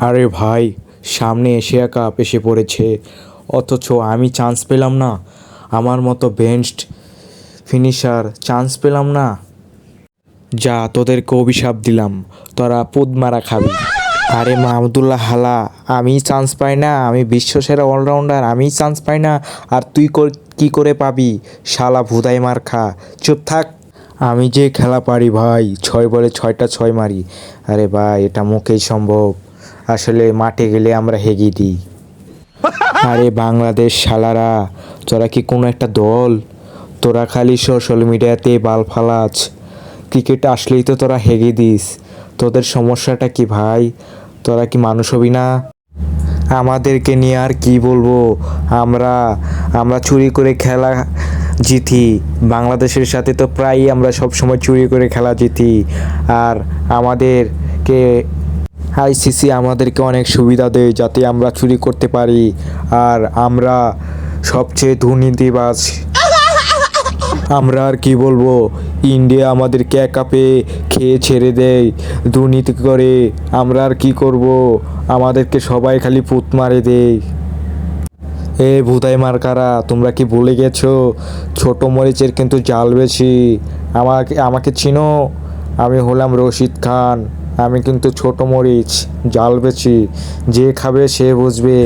আরে ভাই, সামনে এশিয়া কাপ এসে পড়েছে, অথচ আমি চান্স পেলাম না। আমার মতো বেঞ্চড ফিনিশার চান্স পেলাম না। যা, তোদেরকে অভিশাপ দিলাম, তোরা পুদ মারা খাবি। আরে মাহমুদুল্লাহ হালা, আমি চান্স পাই না? আমি বিশ্বসেরা অলরাউন্ডার, আমি চান্স পাই না? আর তুই কি করে পাবি? শালা ভুদাই মার খা, চুপ থাক। আমি যে খেলা পারি ভাই, 6 বলে 6টা 6 মারি। আরে ভাই, এটা মুখেই সম্ভব, আসলে মাঠে গেলে আমরা হেগে দিই। আরে বাংলাদেশ শালারা, তোরা কি কোনো একটা দল? তোরা খালি সোশ্যাল মিডিয়াতে বাল ফালাস, ক্রিকেটে আসলেই তো তোরা হেগে দিস। তোদের সমস্যাটা কি ভাই? তোরা কি মানুষ হবি না? আমাদেরকে নিয়ে আর কি বলবো? আমরা আমরা চুরি করে খেলা জিতি। বাংলাদেশের সাথে তো প্রায়ই আমরা সব সময় চুরি করে খেলা জিতি। আর আমাদেরকে আইসিসি আমাদেরকে অনেক সুবিধা দেয় যাতে আমরা চুরি করতে পারি। আর আমরা সবচেয়ে দুর্নীতিবাজ। আমরা আর কি বলবো? ইন্ডিয়া আমাদেরকে একা পেয়ে খেয়ে ছেড়ে দেয়, দুর্নীতি করে। আমরা আর কি করব? আমাদেরকে সবাই খালি পুত মারে দেয়। এ ভুদাই মার্কারা, তোমরা কি ভুলে গেছো? ছোট মরিচের কিন্তু জাল বেশি। আমাকে আমাকে চিনো? আমি হলাম রশিদ খান। আমি কিন্তু ছোট মরিচ, জাল বেশি। যে খাবে সে বুঝবে।